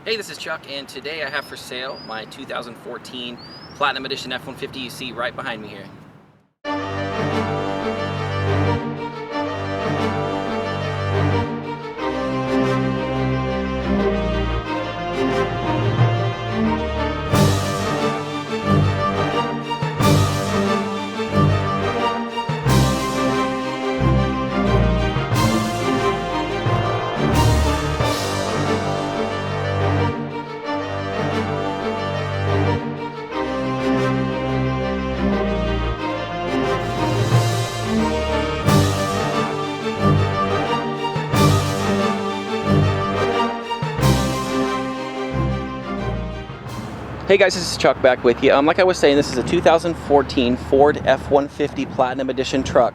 Hey, this is Chuck, and today I have for sale my 2014 Platinum Edition F150 you see right behind me here. Hey guys, this is Chuck back with you. Like I was saying, this is a 2014 Ford F150 Platinum Edition truck.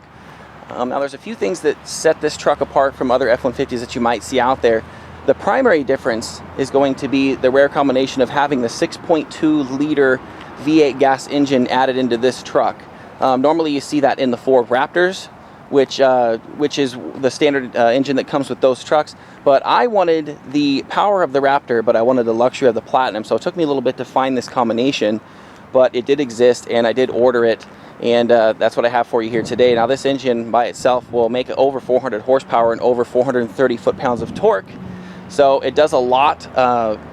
Now there's a few things that set this truck apart from other F150s that you might see out there. The primary difference is going to be the rare combination of having the 6.2 liter V8 gas engine added into this truck. Normally you see that in the Ford Raptors, which is the standard engine that comes with those trucks. But I wanted the power of the Raptor, but I wanted the luxury of the Platinum. So it took me a little bit to find this combination, but it did exist and I did order it. And that's what I have for you here today. Now this engine by itself will make over 400 horsepower and over 430 foot-pounds of torque. So it does a lot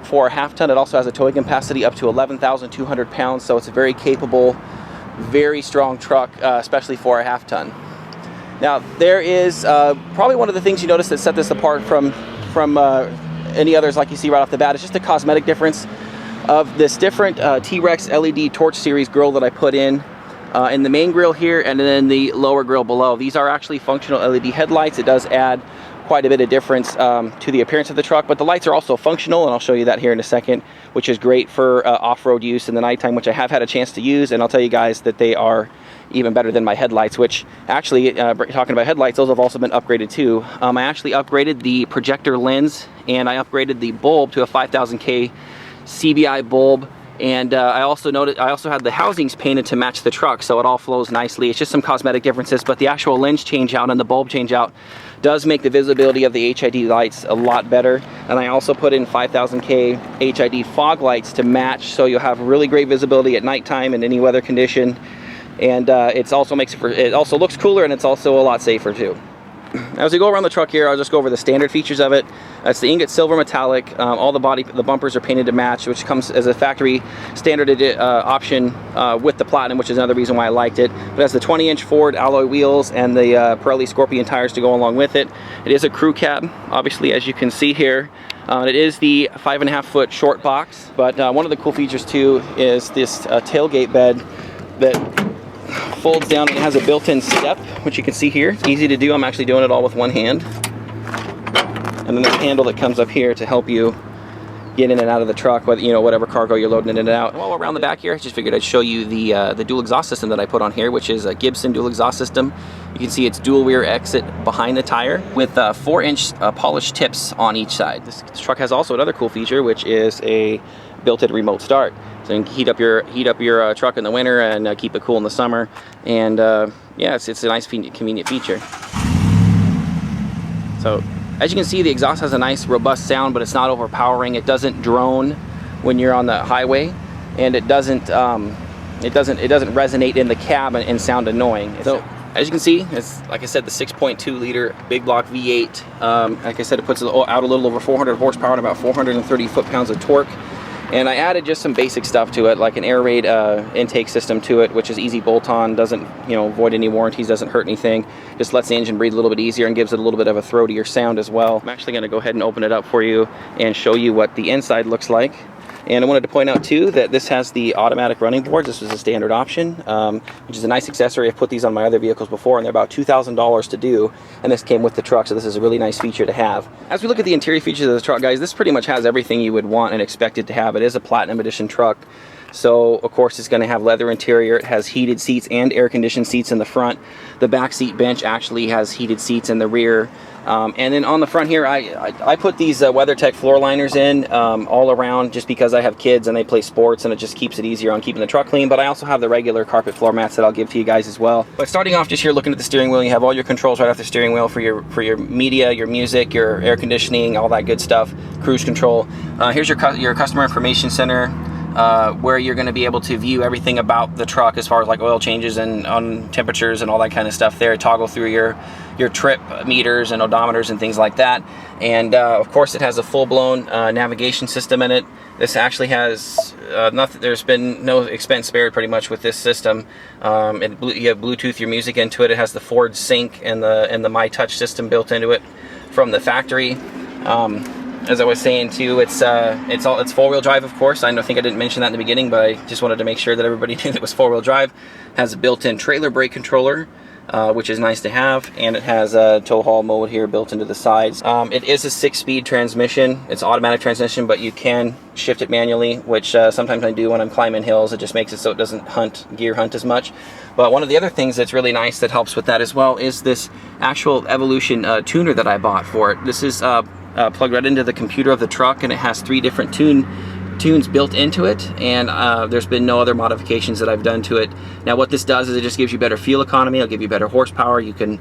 for a half ton. It also has a towing capacity up to 11,200 pounds. So it's a very capable, very strong truck, especially for a half ton. Now there is probably one of the things you notice that set this apart from any others like you see right off the bat. It's just a cosmetic difference of this different T-Rex LED torch series grille that I put in the main grille here and then the lower grille below. These are actually functional LED headlights. It does add quite a bit of difference to the appearance of the truck, but the lights are also functional, and I'll show you that here in a second, which is great for off-road use in the nighttime, which I have had a chance to use, and I'll tell you guys that they are even better than my headlights, which actually, talking about headlights, those have also been upgraded too. I actually upgraded the projector lens, and I upgraded the bulb to a 5000K CBI bulb. And I also had the housings painted to match the truck, so it all flows nicely. It's just some cosmetic differences, but the actual lens change out and the bulb change out does make the visibility of the HID lights a lot better. And I also put in 5000K HID fog lights to match, so you'll have really great visibility at nighttime in any weather condition. And it also looks cooler, and it's also a lot safer too. As we go around the truck here, I'll just go over the standard features of it. It's the ingot silver metallic. All the bumpers are painted to match, which comes as a factory standard option with the Platinum, which is another reason why I liked it. It has the 20-inch Ford alloy wheels and the Pirelli Scorpion tires to go along with it. It is a crew cab, obviously, as you can see here. It is the 5.5-foot short box, but one of the cool features too is this tailgate bed that folds down and it has a built-in step, which you can see here. It's easy to do. I'm actually doing it all with one hand. And then there's a handle that comes up here to help you get in and out of the truck, whatever cargo you're loading in and out. While we're around the back here, I just figured I'd show you the dual exhaust system that I put on here, which is a Gibson dual exhaust system. You can see it's dual rear exit behind the tire with 4-inch polished tips on each side. This truck has also another cool feature, which is a built-in remote start. So you can heat up your truck in the winter and keep it cool in the summer. And yeah, it's a nice convenient feature. So as you can see, the exhaust has a nice robust sound, but it's not overpowering. It doesn't drone when you're on the highway, and it doesn't resonate in the cab and sound annoying. So as you can see, it's, like I said, the 6.2 liter big block V8. Like I said, it puts out a little over 400 horsepower and about 430 foot-pounds of torque. And I added just some basic stuff to it, like an air raid intake system to it, which is easy bolt-on, doesn't void any warranties, doesn't hurt anything, just lets the engine breathe a little bit easier and gives it a little bit of a throatier sound as well. I'm actually going to go ahead and open it up for you and show you what the inside looks like. And I wanted to point out too that this has the automatic running boards. This was a standard option, which is a nice accessory. I've put these on my other vehicles before, and they're about $2,000 to do, and this came with the truck, so this is a really nice feature to have. As we look at the interior features of the truck, guys, this pretty much has everything you would want and expect it to have. It is a Platinum Edition truck, So of course it's going to have leather interior. It has heated seats and air conditioned seats in the front. The back seat bench actually has heated seats in the rear. And then on the front here, I put these WeatherTech floor liners in all around just because I have kids and they play sports, and it just keeps it easier on keeping the truck clean. But I also have the regular carpet floor mats that I'll give to you guys as well. But starting off just here, looking at the steering wheel, you have all your controls right off the steering wheel for your media, your music, your air conditioning, all that good stuff, cruise control. Here's your customer information center, where you're going to be able to view everything about the truck as far as like oil changes and on temperatures and all that kind of stuff there. Toggle through your trip meters and odometers and things like that. And of course it has a full-blown navigation system in it. This actually has nothing, there's been no expense spared pretty much with this system. You have Bluetooth your music into it. It has the Ford Sync and the My Touch system built into it from the factory. As I was saying too, it's four-wheel drive, of course. I think I didn't mention that in the beginning, but I just wanted to make sure that everybody knew that it was four-wheel drive. It has a built-in trailer brake controller, which is nice to have, and it has a tow haul mode here built into the sides. It is a 6-speed transmission. It's automatic transmission, but you can shift it manually, which sometimes I do when I'm climbing hills. It just makes it so it doesn't gear hunt as much. But one of the other things that's really nice that helps with that as well is this actual Evolution tuner that I bought for it. This is plugged right into the computer of the truck, and it has 3 different tunes built into it, and there's been no other modifications that I've done to it. Now what this does is it just gives you better fuel economy. It'll give you better horsepower. You can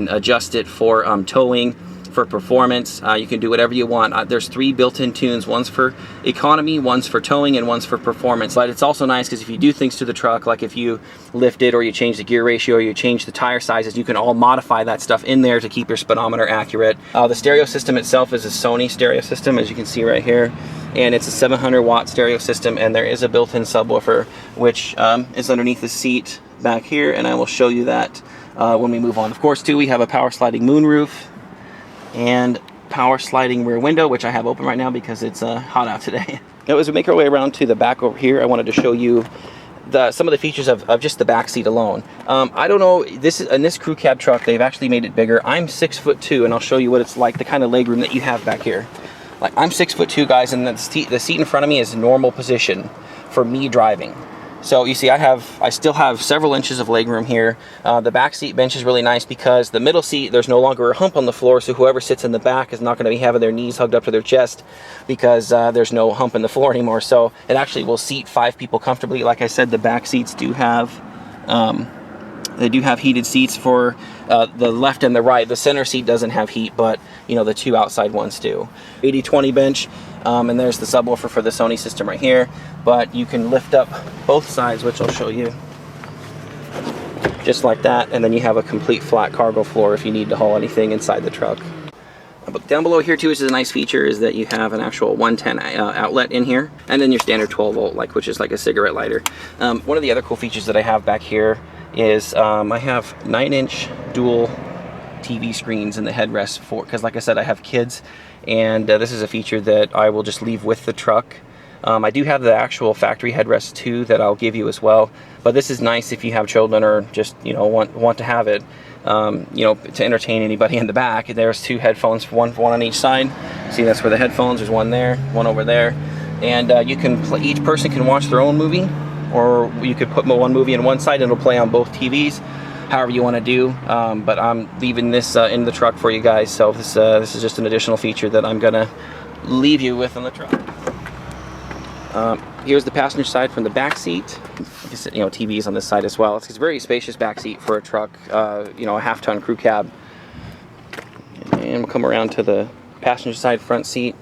adjust it for towing, for performance. You can do whatever you want. There's 3 built-in tunes. One's for economy, one's for towing, and one's for performance. But it's also nice because if you do things to the truck, like if you lift it or you change the gear ratio or you change the tire sizes, you can all modify that stuff in there to keep your speedometer accurate. The stereo system itself is a Sony stereo system, as you can see right here, and it's a 700-watt stereo system, and there is a built-in subwoofer which is underneath the seat back here, and I will show you that when we move on. Of course too, we have a power sliding moonroof and power sliding rear window, which I have open right now because it's hot out today. Now as we make our way around to the back over here, I wanted to show you some of the features of just the back seat alone. I don't know, in this crew cab truck, they've actually made it bigger. I'm 6'2", and I'll show you what it's like, the kind of legroom that you have back here. Like, I'm 6'2", guys, and the seat in front of me is normal position for me driving. So you see, I still have several inches of legroom here. The back seat bench is really nice because the middle seat, there's no longer a hump on the floor, so whoever sits in the back is not going to be having their knees hugged up to their chest because there's no hump in the floor anymore. So it actually will seat 5 people comfortably. Like I said, the back seats do have heated seats for the left and the right. The center seat doesn't have heat, but you know, the 2 outside ones do. 80/20 bench. And there's the subwoofer for the Sony system right here, but you can lift up both sides, which I'll show you, just like that, and then you have a complete flat cargo floor if you need to haul anything inside the truck. But down below here too, which is a nice feature, is that you have an actual 110 outlet in here, and then your standard 12-volt, which is like a cigarette lighter. One of the other cool features that I have back here is I have 9-inch dual TV screens in the headrest because like I said, I have kids, and this is a feature that I will just leave with the truck. I do have the actual factory headrest too that I'll give you as well, but this is nice if you have children or just, you know, want to have it, you know, to entertain anybody in the back. There's 2 headphones, one on each side. See, that's where the headphones, there's one there, one over there, and you can each person can watch their own movie, or you could put one movie in one side and it'll play on both TVs, however you want to do. But I'm leaving this in the truck for you guys, so this is just an additional feature that I'm gonna leave you with on the truck. Here's the passenger side from the back seat. You know, TVs on this side as well. It's a very spacious back seat for a truck, you know, a half-ton crew cab. And we'll come around to the passenger side front seat.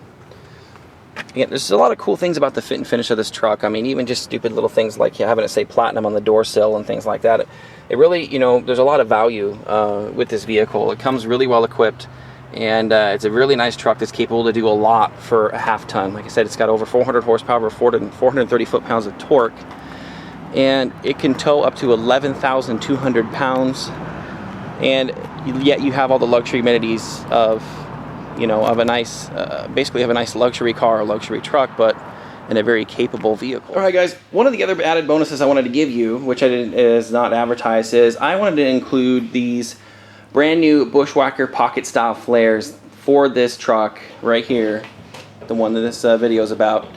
Again, there's a lot of cool things about the fit and finish of this truck. I mean, even just stupid little things like having it say platinum on the door sill and things like that. It really, you know, there's a lot of value with this vehicle. It comes really well equipped, and it's a really nice truck that's capable to do a lot for a half-ton. Like I said, it's got over 400 horsepower, 430 foot-pounds of torque, and it can tow up to 11,200 pounds, and yet you have all the luxury amenities of, you know, of a nice, basically have a nice luxury car or luxury truck, but in a very capable vehicle. All right, guys, one of the other added bonuses I wanted to give you, which is not advertised, is I wanted to include these brand new Bushwacker pocket style flares for this truck right here, the one that this video is about.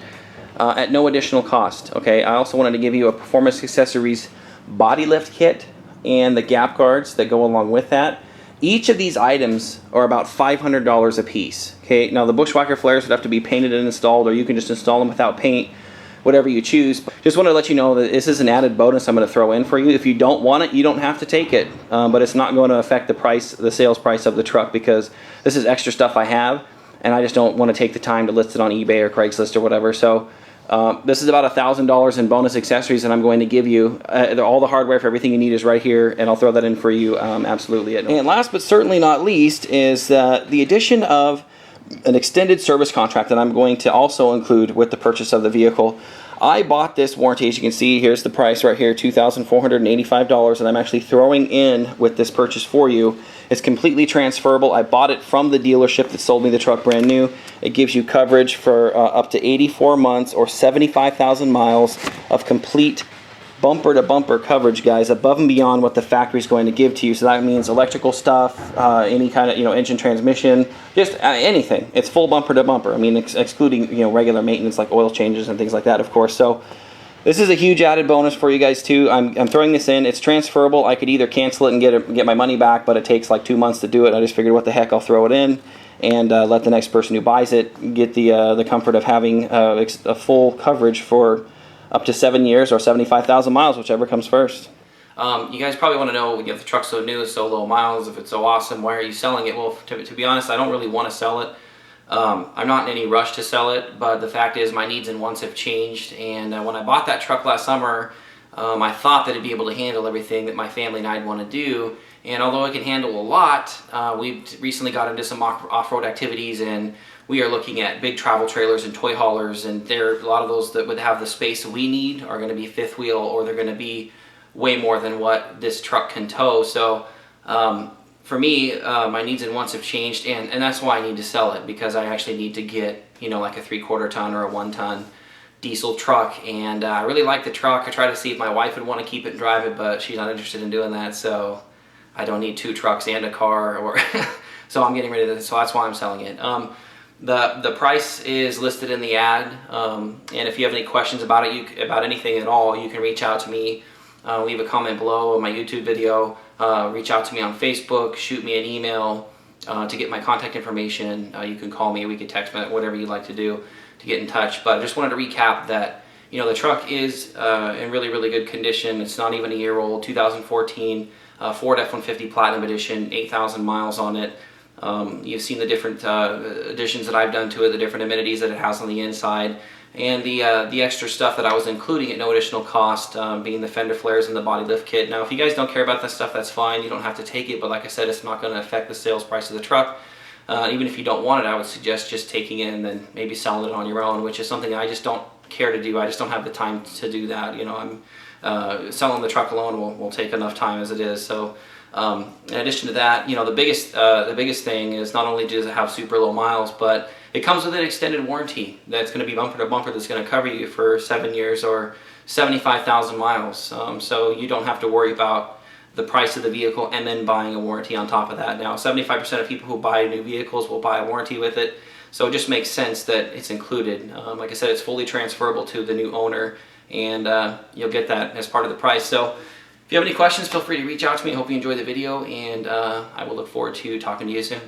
at no additional cost. Okay, I also wanted to give you a Performance Accessories body lift kit and the gap guards that go along with that. Each of these items are about $500 a piece. Okay, now the Bushwacker flares would have to be painted and installed, or you can just install them without paint, whatever you choose. Just wanted to let you know that this is an added bonus I'm going to throw in for you. If you don't want it, you don't have to take it, but it's not going to affect the price, the sales price of the truck, because this is extra stuff I have, and I just don't want to take the time to list it on eBay or Craigslist or whatever. So this is about $1,000 in bonus accessories that I'm going to give you. All the hardware for everything you need is right here, and I'll throw that in for you absolutely. And last but certainly not least is the addition of an extended service contract that I'm going to also include with the purchase of the vehicle. I bought this warranty, as you can see, here's the price right here, $2,485, and I'm actually throwing in with this purchase for you. It's completely transferable. I bought it from the dealership that sold me the truck brand new. It gives you coverage for up to 84 months or 75,000 miles of complete bumper-to-bumper coverage, guys, above and beyond what the factory's going to give to you. So that means electrical stuff, any kind of engine, transmission, just anything. It's full bumper-to-bumper. I mean, excluding regular maintenance like oil changes and things like that, of course. So this is a huge added bonus for you guys too. I'm throwing this in. It's transferable. I could either cancel it and get my money back, but it takes like 2 months to do it. I just figured, what the heck, I'll throw it in and let the next person who buys it get the comfort of having a full coverage for up to 7 years or 75,000 miles, whichever comes first. You guys probably want to know, if the truck's so new, so low miles, if it's so awesome, why are you selling it? Well, to be honest, I don't really want to sell it. I'm not in any rush to sell it, but the fact is my needs and wants have changed, and when I bought that truck last summer, I thought that it'd be able to handle everything that my family and I'd want to do, and although it can handle a lot, we've recently got into some off-road activities, and we are looking at big travel trailers and toy haulers, and a lot of those that would have the space we need are going to be fifth wheel, or they're going to be way more than what this truck can tow. So for me, my needs and wants have changed, and that's why I need to sell it, because I actually need to get like a 3/4 ton or a 1 ton diesel truck, and I really like the truck. I try to see if my wife would want to keep it and drive it, but she's not interested in doing that, so I don't need 2 trucks and a car, or so I'm getting rid of it. So that's why I'm selling it. The price is listed in the ad, and if you have any questions about it, about anything at all, you can reach out to me. Leave a comment below on my YouTube video. Reach out to me on Facebook. Shoot me an email to get my contact information. You can call me. We can text me, whatever you'd like to do to get in touch. But I just wanted to recap that the truck is in really, really good condition. It's not even a year old. 2014 Ford F150 Platinum Edition, 8,000 miles on it. You've seen the different additions that I've done to it, the different amenities that it has on the inside, and the extra stuff that I was including at no additional cost, being the fender flares and the body lift kit. Now, if you guys don't care about that stuff, that's fine. You don't have to take it, but like I said, it's not going to affect the sales price of the truck. Even if you don't want it, I would suggest just taking it and then maybe selling it on your own, which is something I just don't care to do. I just don't have the time to do that. I'm selling the truck alone will take enough time as it is. So in addition to that, the biggest thing is not only does it have super low miles, but it comes with an extended warranty that's going to be bumper to bumper, that's going to cover you for 7 years or 75,000 miles. So you don't have to worry about the price of the vehicle and then buying a warranty on top of that. Now, 75% of people who buy new vehicles will buy a warranty with it, so it just makes sense that it's included. Like I said, it's fully transferable to the new owner, and you'll get that as part of the price. So if you have any questions, feel free to reach out to me. I hope you enjoyed the video, and I will look forward to talking to you soon.